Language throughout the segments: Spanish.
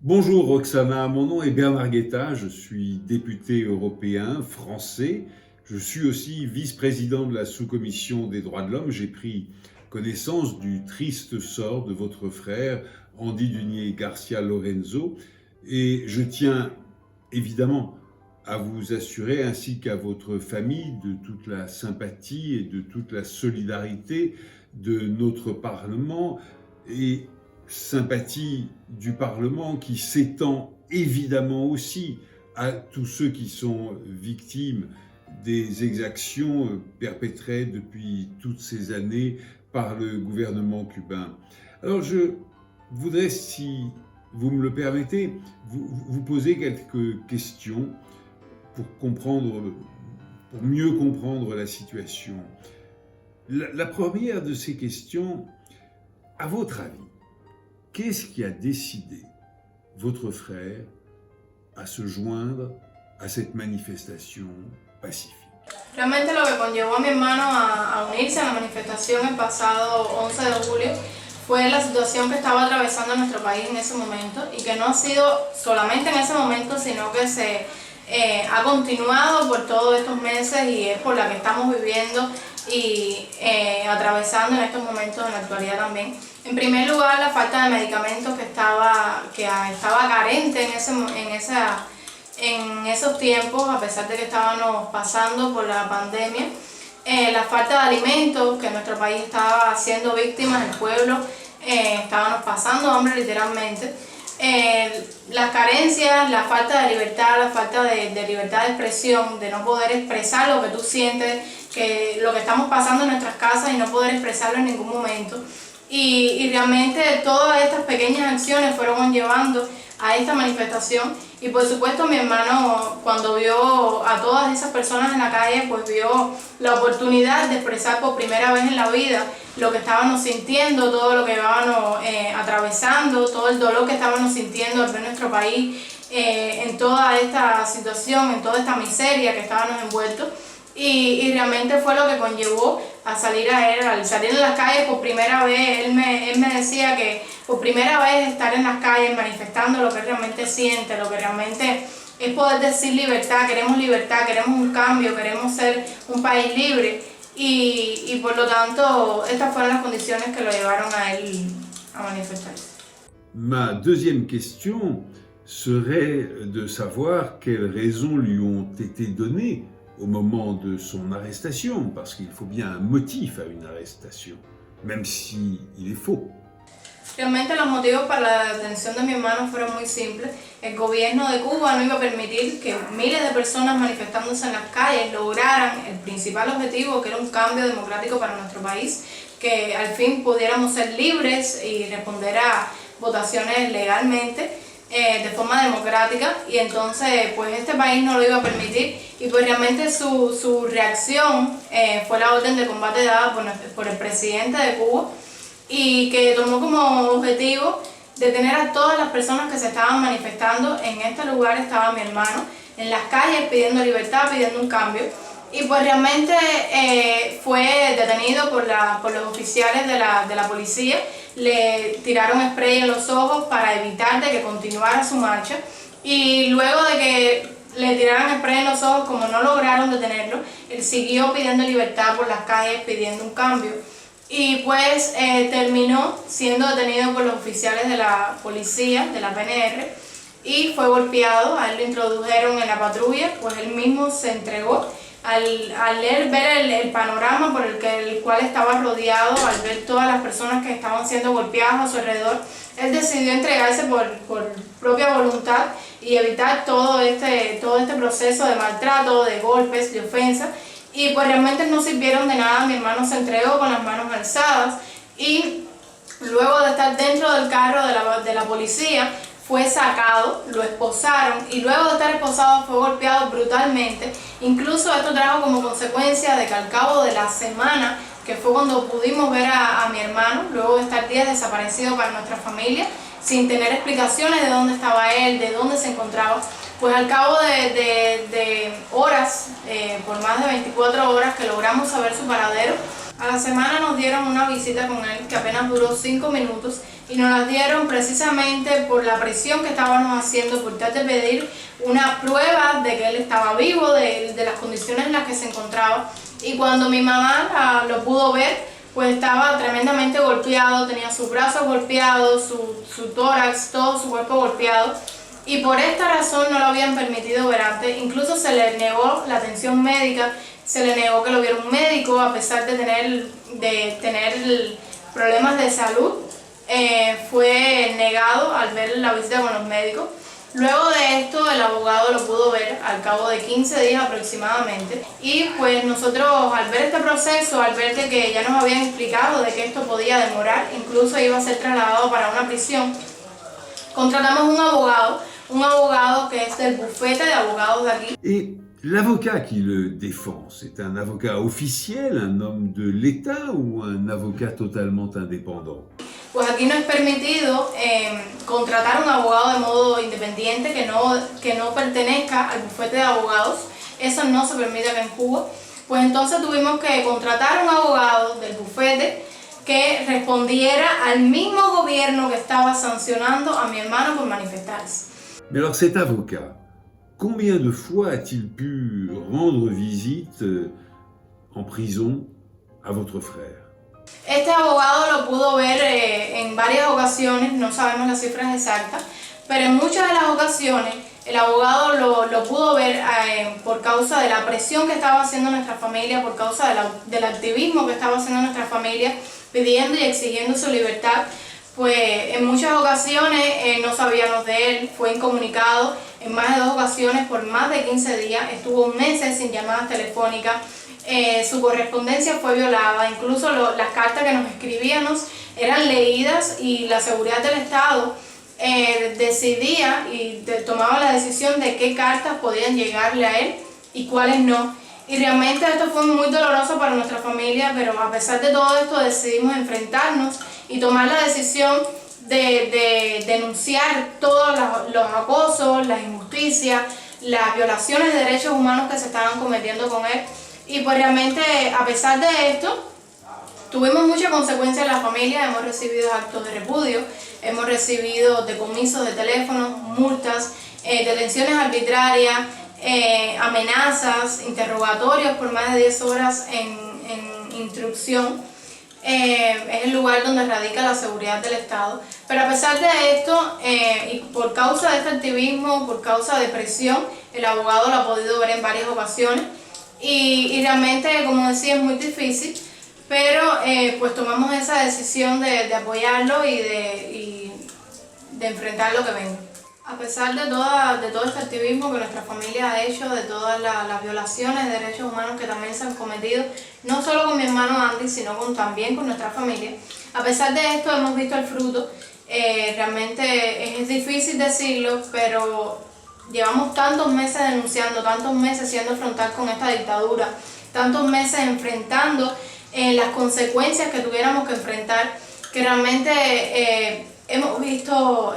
Bonjour Roxana, mon nom est Bernard Guetta, je suis député européen français. Je suis aussi vice-président de la sous-commission des droits de l'homme. J'ai pris connaissance du triste sort de votre frère, Andy Dunier Garcia Lorenzo, et je tiens évidemment à vous assurer, ainsi qu'à votre famille, de toute la sympathie et de toute la solidarité de notre Parlement, et sympathie du Parlement qui s'étend évidemment aussi à tous ceux qui sont victimes des exactions perpétrées depuis toutes ces années par le gouvernement cubain. Alors je voudrais, si vous me le permettez, vous poser quelques questions pour mieux comprendre la situation. La première de ces questions, à votre avis, qu'est-ce qui a décidé votre frère à se joindre à cette manifestation pacifique? Realmente lo que conllevó a mi hermano a unirse a la manifestación el pasado 11 de julio fue la situación que estaba atravesando nuestro país en ese momento y que no ha sido solamente en ese momento, sino que se ha continuado por todos estos meses y es por la que estamos viviendo y atravesando en estos momentos en la actualidad también. En primer lugar, la falta de medicamentos que estaba carente en esos tiempos, a pesar de que estábamos pasando por la pandemia. La falta de alimentos, que nuestro país estaba siendo víctima, el pueblo estábamos pasando hambre literalmente. Las carencias, la falta de libertad, la falta de libertad de expresión, de no poder expresar lo que tú sientes, que lo que estamos pasando en nuestras casas y no poder expresarlo en ningún momento. Y realmente todas estas pequeñas acciones fueron llevando a esta manifestación y por supuesto mi hermano, cuando vio a todas esas personas en la calle, pues vio la oportunidad de expresar por primera vez en la vida lo que estábamos sintiendo, todo lo que estábamos atravesando, todo el dolor que estábamos sintiendo al ver nuestro país en toda esta situación, en toda esta miseria que estábamos envueltos. Y realmente fue lo que conllevó a salir a él, al salir en las calles por primera vez. Él me decía que por primera vez estar en las calles manifestando lo que realmente siente, lo que realmente es poder decir libertad, queremos un cambio, queremos ser un país libre y por lo tanto estas fueron las condiciones que lo llevaron a él a manifestarse. Ma deuxième question serait de savoir quelles raisons lui ont été données au moment de son arrestation, parce qu'il faut bien un motif à une arrestation, même si il est faux. Realmente los motivos para la detención de mi hermano fueron muy simples. El gobierno de Cuba no iba a permitir que miles de personas manifestándose en las calles lograran el principal objetivo, que era un cambio democrático para nuestro país, que al fin pudiéramos ser libres y responder a votaciones legalmente, de forma democrática, y entonces pues este país no lo iba a permitir y pues realmente su reacción fue la orden de combate dada por el presidente de Cuba y que tomó como objetivo detener a todas las personas que se estaban manifestando. En este lugar estaba mi hermano en las calles pidiendo libertad, pidiendo un cambio y pues realmente fue detenido por los oficiales de la policía. Le tiraron spray en los ojos para evitar de que continuara su marcha y luego de que le tiraran spray en los ojos, como no lograron detenerlo, él siguió pidiendo libertad por las calles, pidiendo un cambio y pues terminó siendo detenido por los oficiales de la policía, de la PNR, y fue golpeado. A él lo introdujeron en la patrulla, pues él mismo se entregó. Al él ver el panorama por el cual estaba rodeado, al ver todas las personas que estaban siendo golpeadas a su alrededor, él decidió entregarse por propia voluntad y evitar todo este proceso de maltrato, de golpes, de ofensas, y pues realmente no sirvieron de nada. Mi hermano se entregó con las manos alzadas y luego de estar dentro del carro de la policía, fue sacado, lo esposaron y luego de estar esposado fue golpeado brutalmente. Incluso esto trajo como consecuencia de que al cabo de la semana, que fue cuando pudimos ver a mi hermano, luego de estar días desaparecido para nuestra familia, sin tener explicaciones de dónde estaba él, de dónde se encontraba, pues al cabo de horas, por más de 24 horas que logramos saber su paradero, A la semana nos dieron una visita con él que apenas duró 5 minutos y nos la dieron precisamente por la presión que estábamos haciendo por tratar de pedir una prueba de que él estaba vivo, de las condiciones en las que se encontraba. Y cuando mi mamá lo pudo ver, pues estaba tremendamente golpeado, tenía sus brazos golpeados, su tórax, todo su cuerpo golpeado. Y por esta razón no lo habían permitido ver antes. Incluso se le negó la atención médica, se le negó que lo viera un médico a pesar de tener problemas de salud. Fue negado al ver la visita con los médicos. Luego de esto el abogado lo pudo ver al cabo de 15 días aproximadamente y pues nosotros al ver este proceso, al ver de que ya nos habían explicado de que esto podía demorar, incluso iba a ser trasladado para una prisión, contratamos un abogado que es del bufete de abogados de aquí. Et l'avocat qui le défend, c'est un avocat officiel, un homme de l'État ou un avocat totalement indépendant? Pues aquí no es permitido contratar un abogado de modo independiente que no pertenezca al bufete de abogados. Eso no se permite acá en Cuba. Pues entonces tuvimos que contratar un abogado del bufete que respondiera al mismo gobierno que estaba sancionando a mi hermano por manifestarse. Mais alors cet avocat, combien de fois a-t-il pu rendre visite en prison à votre frère? Este abogado lo pudo ver en varias ocasiones, no sabemos las cifras exactas, pero en muchas de las ocasiones el abogado lo pudo ver por causa de la presión que estaba haciendo nuestra familia, por causa del activismo que estaba haciendo nuestra familia, pidiendo y exigiendo su libertad. Pues en muchas ocasiones no sabíamos de él, fue incomunicado en más de 2 ocasiones por más de 15 días, estuvo meses sin llamadas telefónicas. Su correspondencia fue violada, incluso las cartas que nos escribíamos eran leídas y la seguridad del Estado decidía y tomaba la decisión de qué cartas podían llegarle a él y cuáles no. Y realmente esto fue muy doloroso para nuestra familia, pero a pesar de todo esto decidimos enfrentarnos y tomar la decisión de denunciar todos los acosos, las injusticias, las violaciones de derechos humanos que se estaban cometiendo con él. Y pues realmente, a pesar de esto, tuvimos muchas consecuencias en la familia. Hemos recibido actos de repudio, hemos recibido decomisos de teléfonos, multas, detenciones arbitrarias, amenazas, interrogatorios por más de 10 horas en instrucción. Es el lugar donde radica la seguridad del Estado. Pero a pesar de esto, y por causa de este activismo, por causa de presión, el abogado lo ha podido ver en varias ocasiones. Y realmente, como decía, es muy difícil, pero pues tomamos esa decisión de apoyarlo y de enfrentar lo que venga. A pesar de todo este activismo que nuestra familia ha hecho, de todas las violaciones de derechos humanos que también se han cometido, no solo con mi hermano Andy, sino también con nuestra familia, a pesar de esto hemos visto el fruto. Realmente es difícil decirlo, pero llevamos tantos meses denunciando, tantos meses siendo frontal con esta dictadura, tantos meses enfrentando las consecuencias que tuviéramos que enfrentar, que realmente hemos visto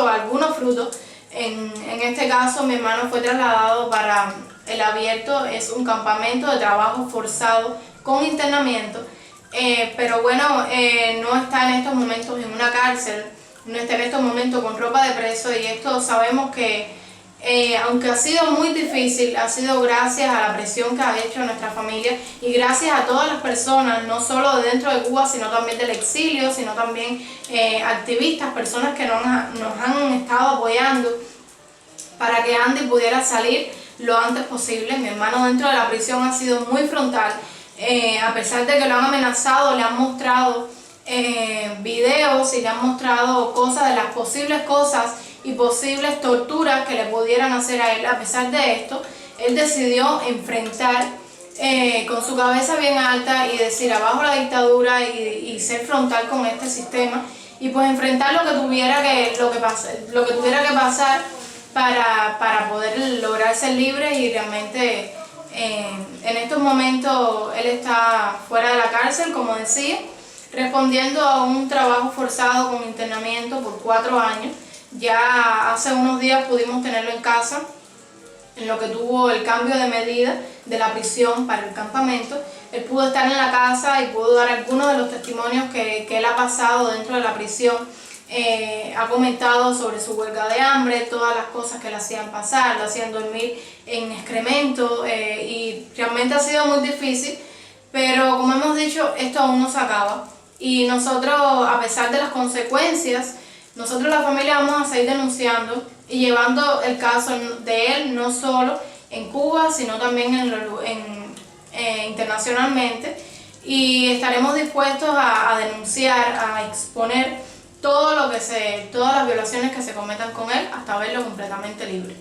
algunos frutos. En este caso, mi hermano fue trasladado para El Abierto, es un campamento de trabajo forzado con internamiento, pero bueno, no está en estos momentos en una cárcel, no está en estos momentos con ropa de preso, y esto sabemos que aunque ha sido muy difícil, ha sido gracias a la presión que ha hecho nuestra familia y gracias a todas las personas, no solo de dentro de Cuba, sino también del exilio, sino también activistas, personas que nos han estado apoyando para que Andy pudiera salir lo antes posible. Mi hermano dentro de la prisión ha sido muy frontal, a pesar de que lo han amenazado, le han mostrado videos y le han mostrado cosas de las posibles cosas y posibles torturas que le pudieran hacer a él. A pesar de esto, él decidió enfrentar con su cabeza bien alta y decir abajo la dictadura y ser frontal con este sistema y pues enfrentar lo que tuviera que pasar para poder lograr ser libre. Y realmente en estos momentos él está fuera de la cárcel, como decía, respondiendo a un trabajo forzado con internamiento por 4 años. Ya hace unos días pudimos tenerlo en casa en lo que tuvo el cambio de medida de la prisión para el campamento, él pudo estar en la casa y pudo dar algunos de los testimonios que él ha pasado dentro de la prisión. Ha comentado sobre su huelga de hambre, todas las cosas que le hacían pasar, lo hacían dormir en excremento y realmente ha sido muy difícil, pero como hemos dicho, esto aún no se acaba y nosotros, a pesar de las consecuencias, nosotros la familia vamos a seguir denunciando y llevando el caso de él no solo en Cuba, sino también internacionalmente, y estaremos dispuestos a denunciar, a exponer todas las violaciones que se cometan con él hasta verlo completamente libre.